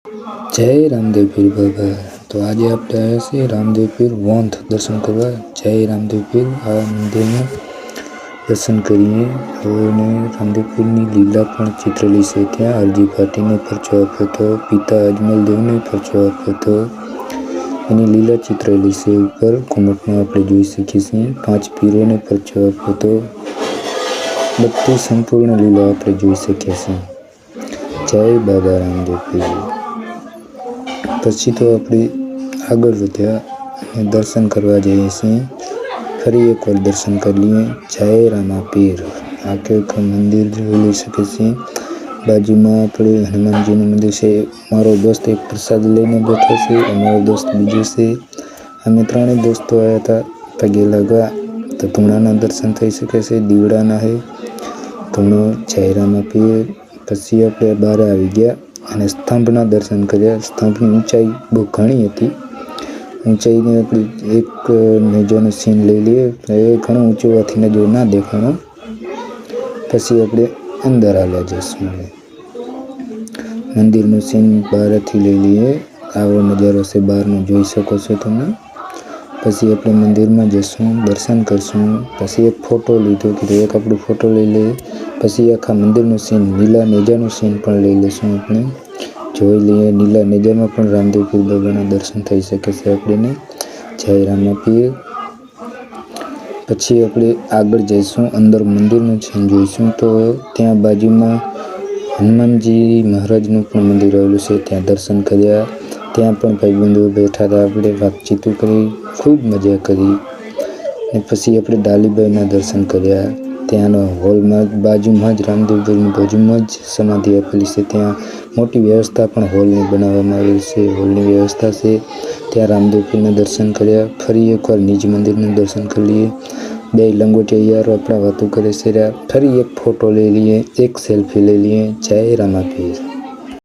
जय रामदेव पीर बाबा। तो आज आप आया से रामदेव पीर वंथ दर्शन करवा। जय रामदेव पीर आ मंदिर में दर्शन करिए। और रामदेव पीर की लीला पण चित्रेली से त्या अरजी पार्टी ने परचो आप्यो तो, पिता अजमल देव ने परचो आप्यो तो एनी लीला चित्रेली से ऊपर कॉमेंट में आपणे जोई शकीए छीए। 5 पीरों ने परचो आप्यो तो बधी संपूर्ण लीला आपणे जोई शकीए छीए। जय बाबा रामदेव पीर। पछी तो अपने आगे वध्या दर्शन करवा जाइए छीए। फरी एक बार दर्शन कर लिए। जय रामा पीर। आके मंदिर जोई शके छीए। बाजू में अपने हनुमान जी मंदिर से मारो दोस्त एक प्रसाद लेने बैठो छे, अमारो दोस्त बीजो छे। अमे त्रणेय दोस्तों आया था पगे लगवा। तो धूणाना दर्शन थई शके छे, दीवड़ाना है धूणो। जय रामा पीर। पछी अपने बार आई गया અને સ્તંભના દર્શન કર્યા। સ્તંભની ઊંચાઈ બહુ ઘણી હતી। ઊંચાઈને આપણે એક નેજાનો સીન લઈ લઈએ। એ ઘણો ઊંચો હોવાથી નજર ના દેખાણો। પછી આપણે અંદર હાલ્યા જઈશું। મંદિરનો સીન બહારથી લઈ લઈએ। આવો નજારો છે બહારનો જોઈ શકો છો તમે। પછી આપણે મંદિરમાં જઈશું, દર્શન કરશું। પછી એક ફોટો લીધો કે એક આપણો ફોટો લઈ લઈએ। પછી આખા મંદિરનો સીન નીલા નેજાનો સીન પણ લઈ લઈશું આપણે। જોઈ લઈએ નીલા નેજામાં પણ રામદેવ પીર બાબાના દર્શન થઈ શકે છે આપણને। જય રામા પીર। પછી આપણે આગળ જઈશું, અંદર મંદિરનું સીન જોઈશું। તો ત્યાં બાજુમાં હનુમાનજી મહારાજનું પણ મંદિર આવેલું છે, ત્યાં દર્શન કર્યા। ત્યાં પણ ભાઈબંધો બેઠા હતા, આપણે વાતચીતો કરી, ખૂબ મજા કરી। અને પછી આપણે ડાલીબાઈના દર્શન કર્યા। ત્યાંનો હોલમાં બાજુમાં જ રામદેવપીરની બાજુમાં જ સમાધિ આપેલી છે। ત્યાં મોટી વ્યવસ્થા પણ હોલની બનાવવામાં આવેલી છે। હોલની વ્યવસ્થા છે ત્યાં રામદેવપીરના દર્શન કર્યા। ફરી એકવાર નિજ મંદિરના દર્શન કરી લઈએ। બે લંગોટિયા યારો આપણા વાતો કરે છે। ફરી એક ફોટો લઈ લઈએ, એક સેલ્ફી લઈ લઈએ। જય રામા પીર।